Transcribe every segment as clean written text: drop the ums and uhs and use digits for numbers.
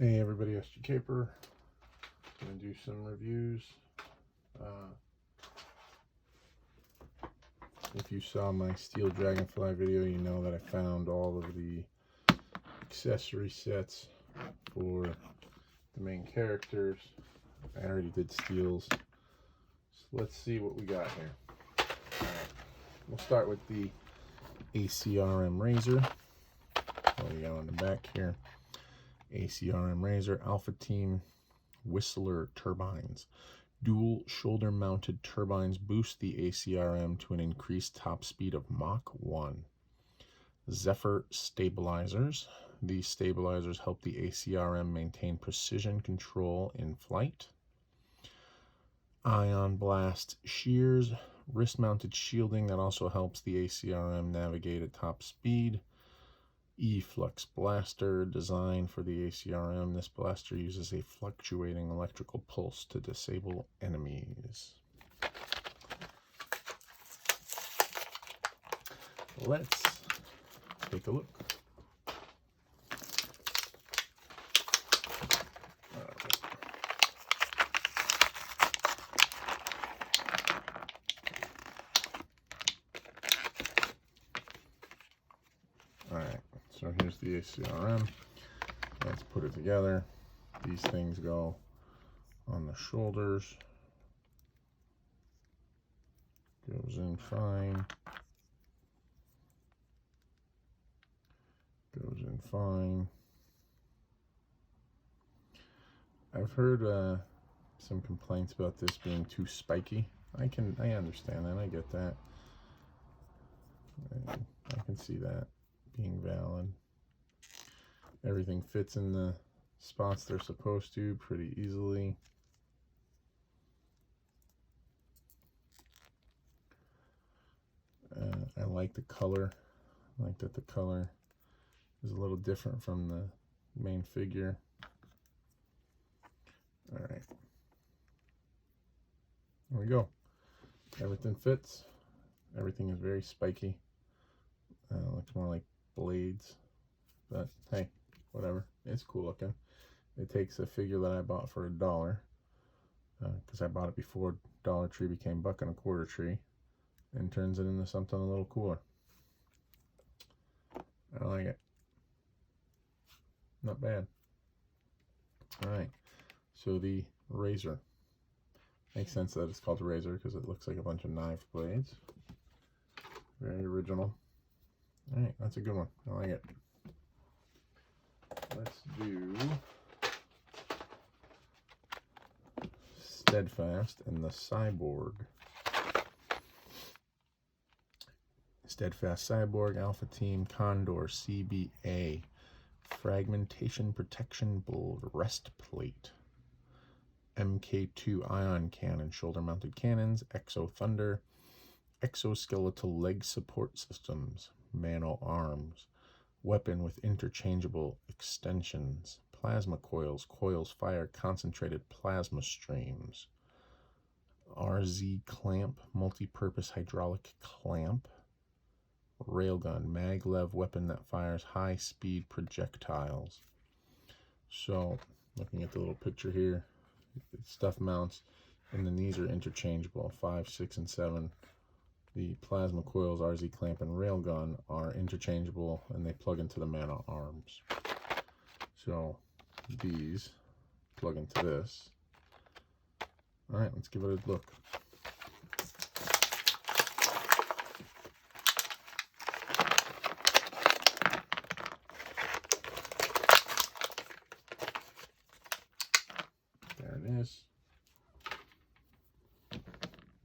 Hey everybody, SG Caper. Gonna do some reviews. If you saw my Steel Dragonfly video, you know that I found all of the accessory sets for the main characters. I already did steels. So let's see what we got here. Alright, we'll start with the ACRM razor. What we got on the back here. A.C.R.M. razor, Alpha Team Whistler turbines. Dual shoulder mounted turbines boost the A.C.R.M. to an increased top speed of Mach 1. Zephyr stabilizers. These stabilizers help the A.C.R.M. maintain precision control in flight. Ion Blast shears, wrist mounted shielding that also helps the A.C.R.M. navigate at top speed. E-Flux blaster, designed for the A.C.R.M. This blaster uses a fluctuating electrical pulse to disable enemies. Let's take a look. Alright, so here's the A.C.R.M. Let's put it together. These things go on the shoulders. Goes in fine. Goes in fine. I've heard some complaints about this being too spiky. I understand that. I get that. I can see that being valid. Everything fits in the spots they're supposed to pretty easily. I like the color. I like that the color is a little different from the main figure. All right, there we go. Everything fits. Everything is very spiky. Looks more like blades, but hey, whatever. It's cool looking. It takes a figure that I bought for $1, because I bought it before Dollar Tree became buck and a quarter tree, and turns it into something a little cooler. I like it. Not bad. All right, so the razor. Makes sense that it's called a razor because it looks like a bunch of knife blades. Very original. All right, that's a good one. I like it. Let's do Steadfast and the Cyborg. Steadfast Cyborg, Alpha Team, Condor, CBA, Fragmentation Protection Bolt, Rest Plate, MK2 Ion Cannon, Shoulder Mounted Cannons, Exo Thunder, Exoskeletal Leg Support Systems, Mano Arms, Weapon with interchangeable extensions, Plasma Coils, Coils fire concentrated plasma streams, RZ Clamp, Multi-Purpose Hydraulic Clamp, Railgun, Maglev weapon that fires high-speed projectiles. So, looking at the little picture here, stuff mounts, and then these are interchangeable, 5, 6, and 7. The plasma coils, RZ clamp, and railgun are interchangeable, and they plug into the Mano arms. So these plug into this. All right, let's give it a look. There it is.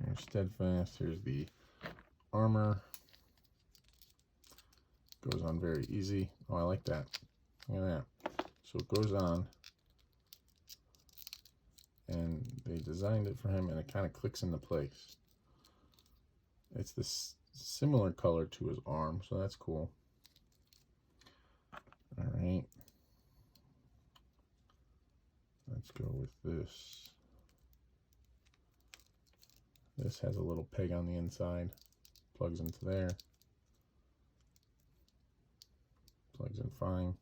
Here's Steadfast. Here's the armor. Goes on very easy. Oh, I like that. Look at that. So it goes on, and they designed it for him, and it kind of clicks into place. It's this similar color to his arm, so that's cool. All right. Let's go with this. This has a little peg on the inside. Plugs into there. Plugs in fine.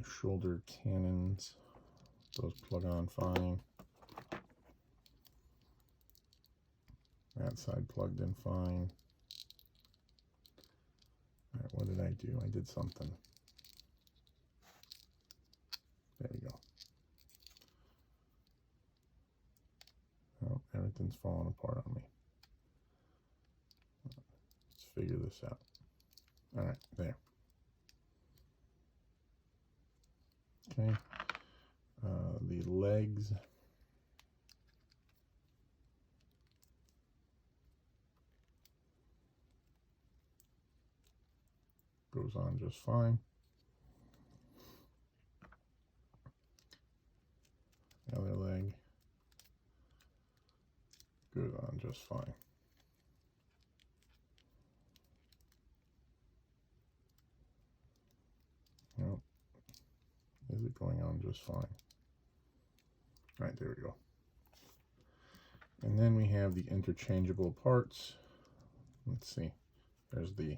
shoulder cannons. Those plug on fine. That side plugged in fine. All right, what did I do? I did something. There we go. Oh, everything's falling apart on me. Let's figure this out. All right, there. Okay. The legs. Goes on just fine. The other leg goes on just fine. Nope. Is it going on just fine? All right, there we go. And then we have the interchangeable parts. Let's see. There's the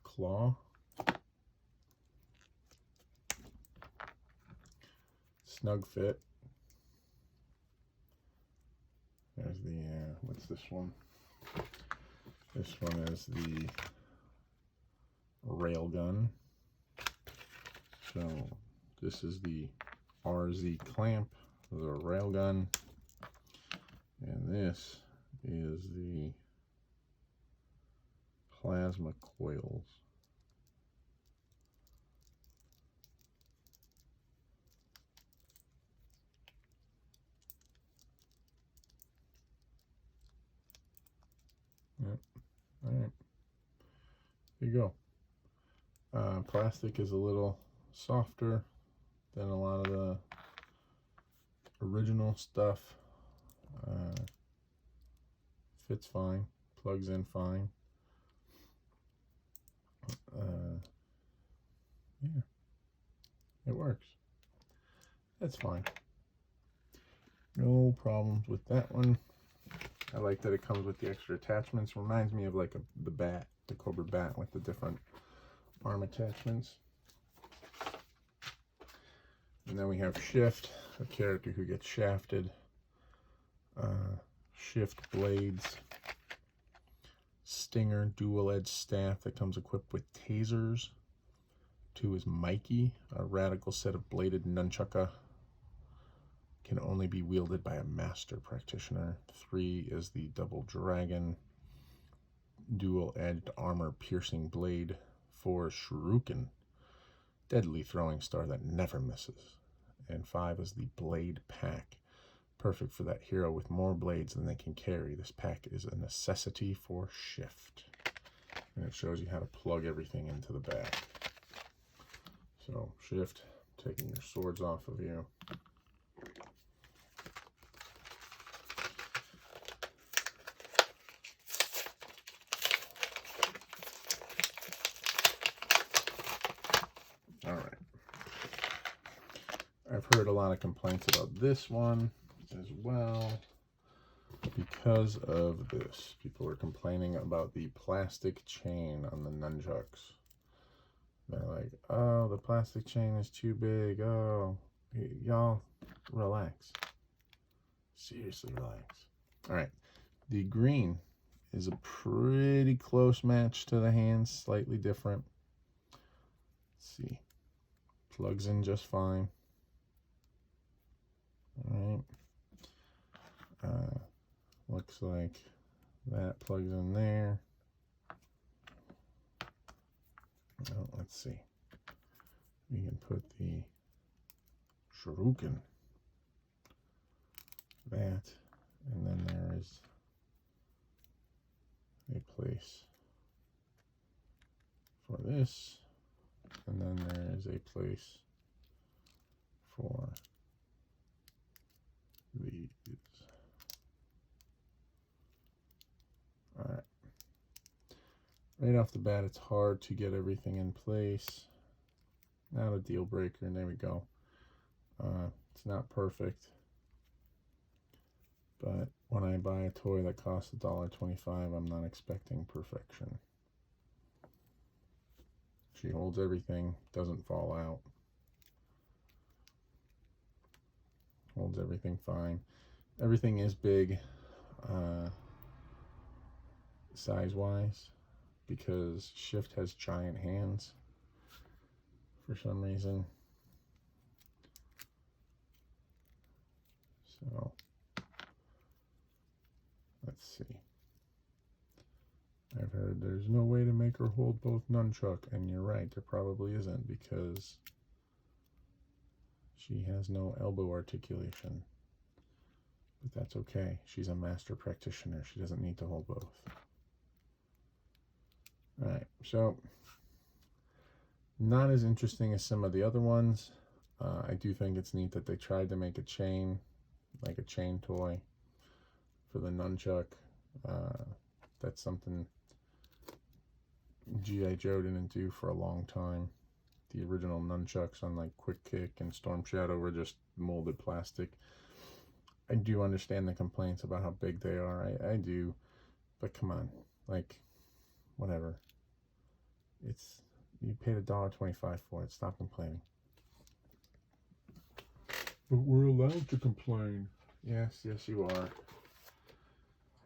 claw. Snug fit. There's the, what's this one? This one is the rail gun. So this is the RZ clamp, the rail gun. And this is the plasma coils. Yep. All right. There you go. Plastic is a little softer than a lot of the original stuff. Fits fine, plugs in fine. Yeah, it works. That's fine. No problems with that one. I like that it comes with the extra attachments. Reminds me of like the bat, the Cobra bat with the different arm attachments. And then we have Shift, a character who gets shafted. Shift blades. Stinger dual-edged staff that comes equipped with tasers. 2 is Mikey, a radical set of bladed nunchucka. Can only be wielded by a master practitioner. 3 is the Double Dragon, dual-edged armor piercing blade. 4 is Shuriken, deadly throwing star that never misses. And 5 is the Blade Pack, perfect for that hero with more blades than they can carry. This pack is a necessity for Shift. And it shows you how to plug everything into the bag. So Shift, taking your swords off of you. All right. I've heard a lot of complaints about this one as well because of this. People are complaining about the plastic chain on the nunchucks. They're like, oh, the plastic chain is too big. Oh, y'all relax. Seriously, relax. All right. The green is a pretty close match to the hands, slightly different. Let's see. Plugs in just fine. All right. Looks like that plugs in there. Well, let's see. We can put the Shuriken, that, and then there is a place for this, and then there is a place for these. All right. Right off the bat, it's hard to get everything in place. Not a deal breaker, and there we go. It's not perfect, but when I buy a toy that costs $1.25, I'm not expecting perfection. She holds everything, doesn't fall out. Holds everything fine. Everything is big size-wise because Shift has giant hands for some reason. So let's see. I've heard there's no way to make her hold both nunchuck, and you're right, there probably isn't, because she has no elbow articulation. But that's okay. She's a master practitioner. She doesn't need to hold both. Alright, so not as interesting as some of the other ones. I do think it's neat that they tried to make a chain, like a chain toy for the nunchuck. That's something G.I. Joe didn't do for a long time. The original nunchucks on like Quick Kick and Storm Shadow were just molded plastic. I do understand the complaints about how big they are. I do. But come on. Like, whatever. You paid $1.25 for it. Stop complaining. But we're allowed to complain. Yes, you are.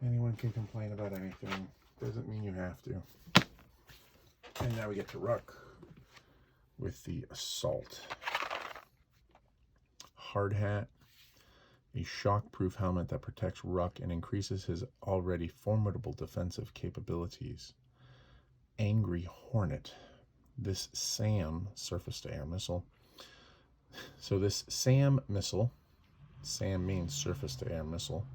Anyone can complain about anything. Doesn't mean you have to. And now we get to Ruck with the Assault. Hard hat. A shock-proof helmet that protects Ruck and increases his already formidable defensive capabilities. Angry Hornet. This SAM, surface-to-air missile. So this SAM missile, SAM means surface-to-air missile.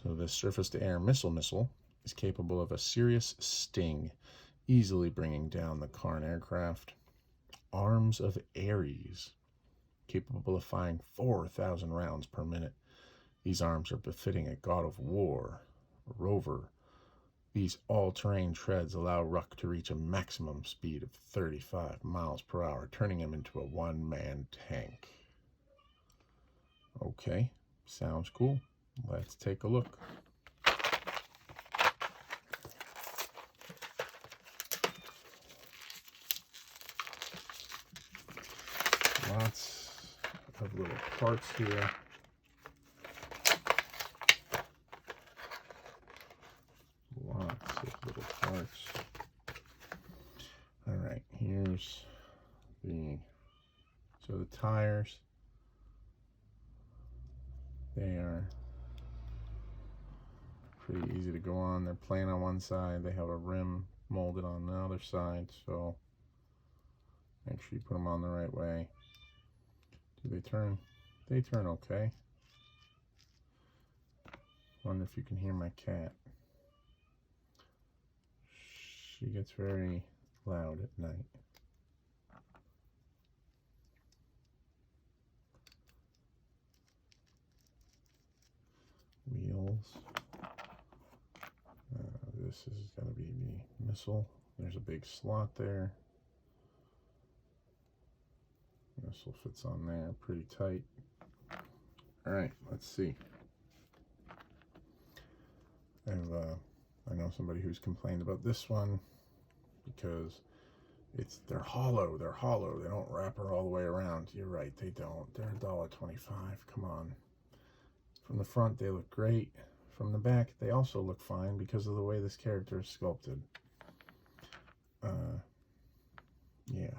So this surface-to-air missile is capable of a serious sting, easily bringing down the Karn aircraft. Arms of Ares, capable of firing 4,000 rounds per minute. These arms are befitting a god of war, a rover. These all-terrain treads allow Ruck to reach a maximum speed of 35 miles per hour, turning him into a one-man tank. Okay, sounds cool. Let's take a look. Lots of little parts here. Lots of little parts. All right, here's the tires. They are pretty easy to go on. They're plain on one side. They have a rim molded on the other side, so make sure you put them on the right way. Do they turn? They turn okay. Wonder if you can hear my cat. She gets very loud at night. Wheels. This is going to be the missile. There's a big slot there. Missile fits on there pretty tight. All right, let's see. I know somebody who's complained about this one because they're hollow. They're hollow. They don't wrap her all the way around. You're right, they don't. They're $1.25. Come on. From the front, they look great. From the back, they also look fine because of the way this character is sculpted. Yeah.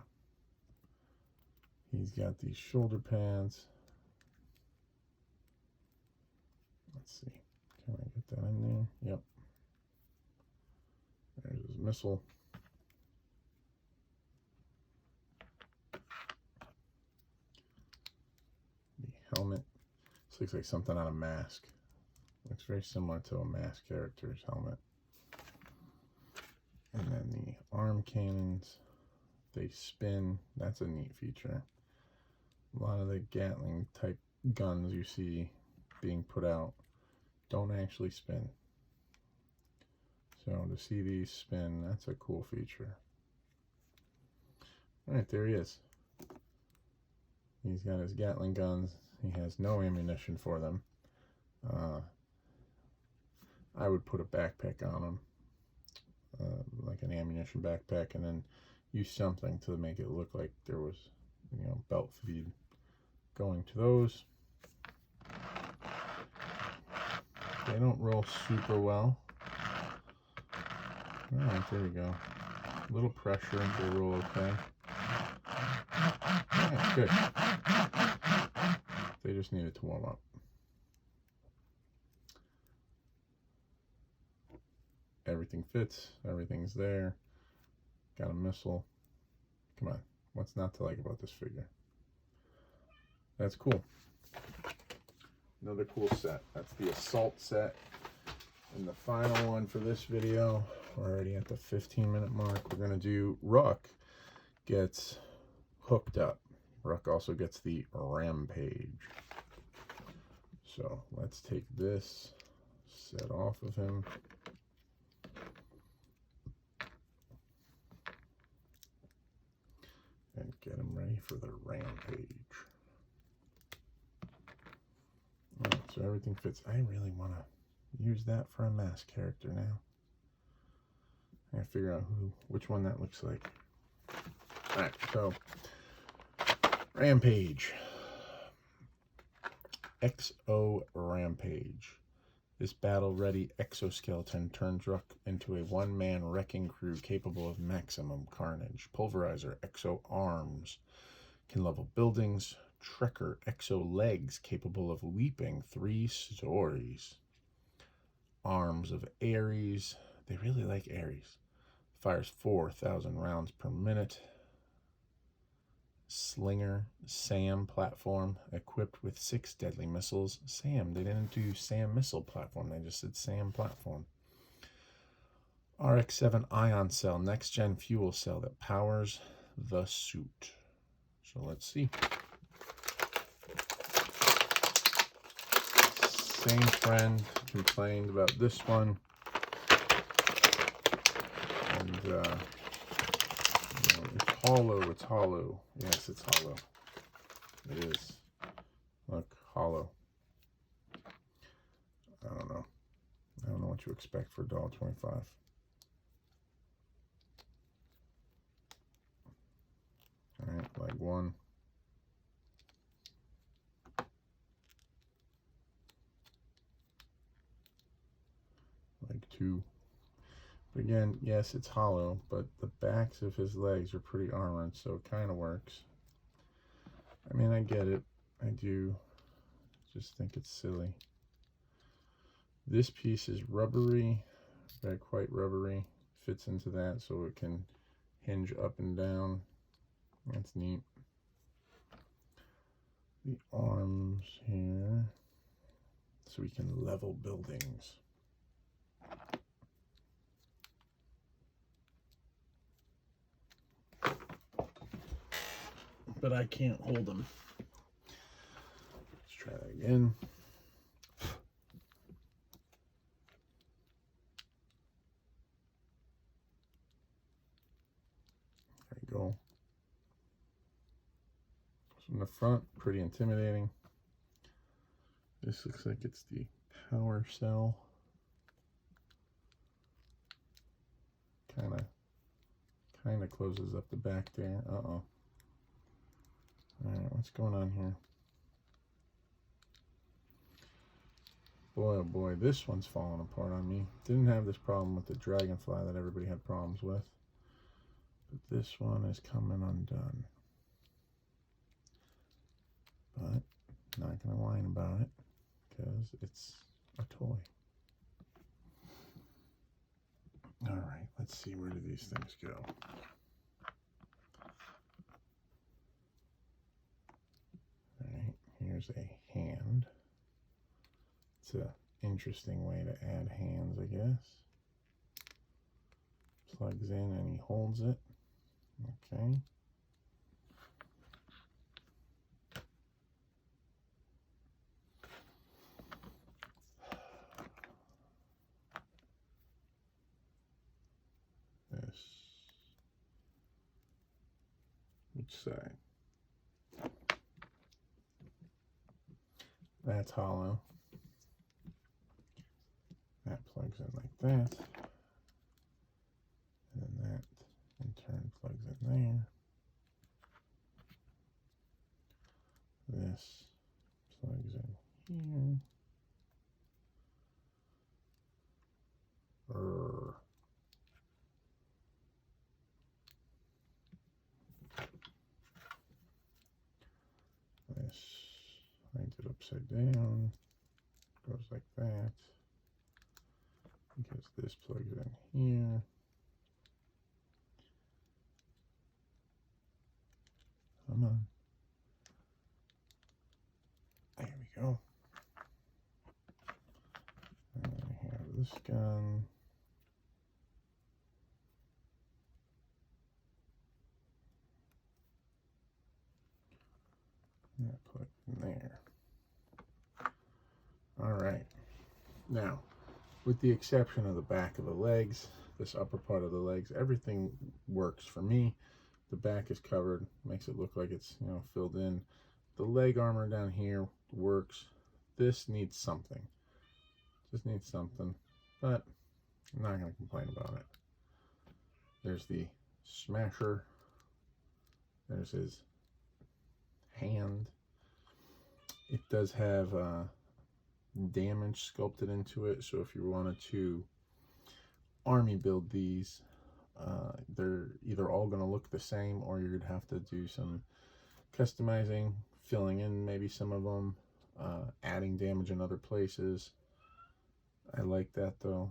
He's got these shoulder pads. Let's see. Can I get that in there? Yep. There's his missile. The helmet. This looks like something on a mask. Looks very similar to a mask character's helmet. And then the arm cannons. They spin. That's a neat feature. A lot of the Gatling type guns you see being put out don't actually spin. So to see these spin, that's a cool feature. Alright, there he is. He's got his Gatling guns. He has no ammunition for them. I would put a backpack on him, like an ammunition backpack, and then use something to make it look like there was, belt feed going to those. They don't roll super well. All right, there we go. A little pressure, they roll okay. Yeah, good. They just needed to warm up. Everything fits, everything's there. Got a missile. Come on, what's not to like about this figure? That's cool. Another cool set. That's the Assault set. And the final one for this video, we're already at the 15-minute mark. We're going to do Ruck gets hooked up. Ruck also gets the Rampage. So let's take this set off of him. And get him ready for the Rampage. Alright, so everything fits. I really want to use that for a mask character now. I gotta figure out which one that looks like. Alright, so Rampage. XO Rampage. This battle-ready exoskeleton turns Ruck into a one-man wrecking crew capable of maximum carnage. Pulverizer A.C.R.Ms can level buildings. Trekker exo legs capable of leaping 3 stories. Arms of Ares. They really like Ares. Fires 4,000 rounds per minute. Slinger A.C.R.M platform equipped with 6 deadly missiles. A.C.R.M, they didn't do A.C.R.M missile platform, they just said A.C.R.M platform. RX-7 ion cell, next gen fuel cell that powers the suit. So let's see. Same friend complained about this one, and you know, it's hollow. It's hollow. Yes, it's hollow. It is. Look, hollow. I don't know. I don't know what you expect for $1.25. All right, leg 1. Leg 2. But again, yes, it's hollow, but the backs of his legs are pretty armored, so it kind of works. I mean, I get it. I do. Just think it's silly. This piece is rubbery, not quite rubbery. Fits into that so it can hinge up and down. That's neat. The arms here, so we can level buildings. But I can't hold them. Let's try that again. There you go. So in the front, pretty intimidating. This looks like it's the power cell. Kind of closes up the back there. Uh-oh. Alright, what's going on here? Boy, oh boy, this one's falling apart on me. Didn't have this problem with the Dragonfly that everybody had problems with. But this one is coming undone. But, not going to whine about it, because it's a toy. Alright, let's see, where do these things go? Alright, here's a hand. It's an interesting way to add hands, I guess. Plugs in and he holds it. Okay. This. Which side? That's hollow. That plugs in like that. And then that in turn plugs in there. This plugs in here. upside down, goes like that, because this plugs in here. Come on. There we go. And I have this gun. That plug in there. All right. Now, with the exception of the back of the legs, this upper part of the legs, everything works for me. The back is covered, makes it look like it's, you know, filled in. The leg armor down here works. This needs something. Just needs something, but I'm not going to complain about it. There's the smasher. There's his hand. It does have damage sculpted into it, so if you wanted to army build these, they're either all going to look the same, or you'd have to do some customizing, filling in maybe some of them, adding damage in other places. I like that though.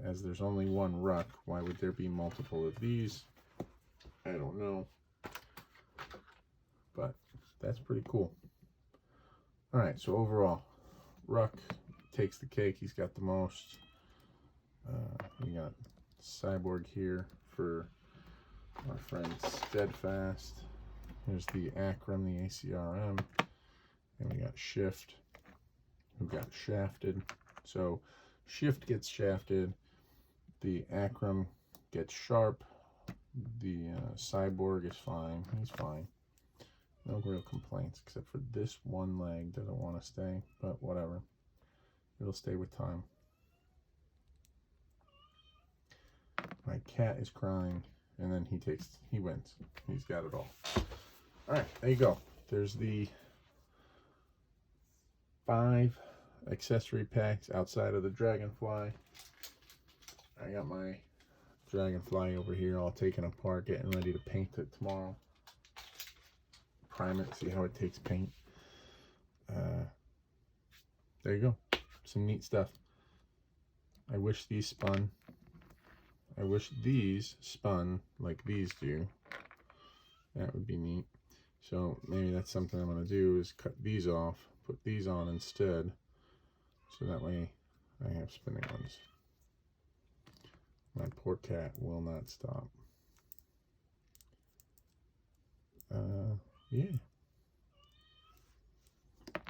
As there's only one Ruck, why would there be multiple of these? I don't know, but that's pretty cool. All right, so overall, Ruck takes the cake. He's got the most. We got Cyborg here for our friend Steadfast. There's the A.C.R.M, the A.C.R.M, and we got Shift, who got shafted. So Shift gets shafted, the A.C.R.M gets sharp, the Cyborg is fine. He's fine. No real complaints, except for this one leg doesn't want to stay, but whatever. It'll stay with time. My cat is crying, and then he wins. He's got it all. All right, there you go. There's the 5 accessory packs outside of the Dragonfly. I got my Dragonfly over here all taken apart, getting ready to paint it tomorrow. Prime it, see how it takes paint. There you go. Some neat stuff. I wish these spun. I wish these spun like these do. That would be neat. So maybe that's something I'm going to do, is cut these off, put these on instead, so that way I have spinning ones. My poor cat will not stop. Yeah.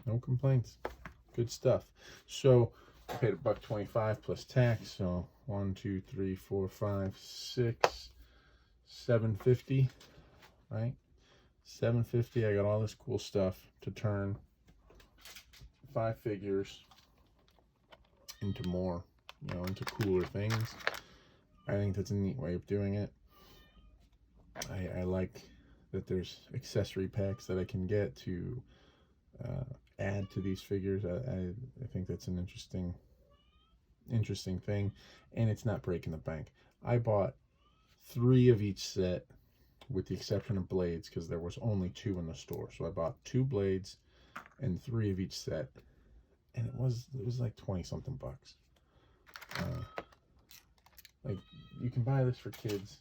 No complaints. Good stuff. So I paid $1.25 plus tax, so 1, 2, 3, 4, 5, 6, $7.50, right? $7.50. I got all this cool stuff to turn 5 figures into more, you know, into cooler things. I think that's a neat way of doing it. I like that there's accessory packs that I can get to add to these figures. I think that's an interesting thing, and it's not breaking the bank. I bought 3 of each set, with the exception of blades, because there was only 2 in the store. So I bought 2 blades and 3 of each set, and it was like 20 something bucks. Like, you can buy this for kids.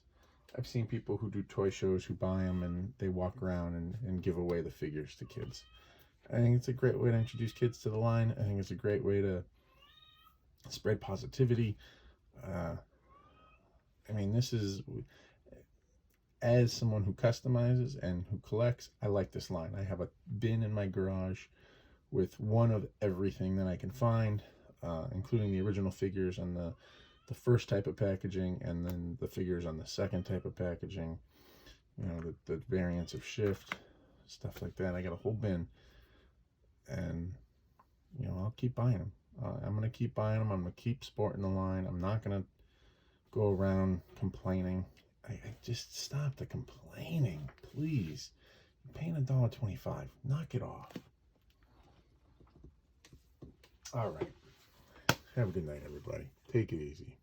I've seen people who do toy shows who buy them and they walk around and give away the figures to kids. I think it's a great way to introduce kids to the line. I think it's a great way to spread positivity. I mean, this is, as someone who customizes and who collects, I like this line. I have a bin in my garage with one of everything that I can find, including the original figures on the first type of packaging, and then the figures on the second type of packaging, you know, the variants of Shift, stuff like that. I got a whole bin, and, you know, I'll keep buying them. I'm going to keep buying them. I'm going to keep sporting the line. I'm not going to go around complaining. I just stop the complaining, please. You're paying $1.25. Knock it off. All right. Have a good night, everybody. Take it easy.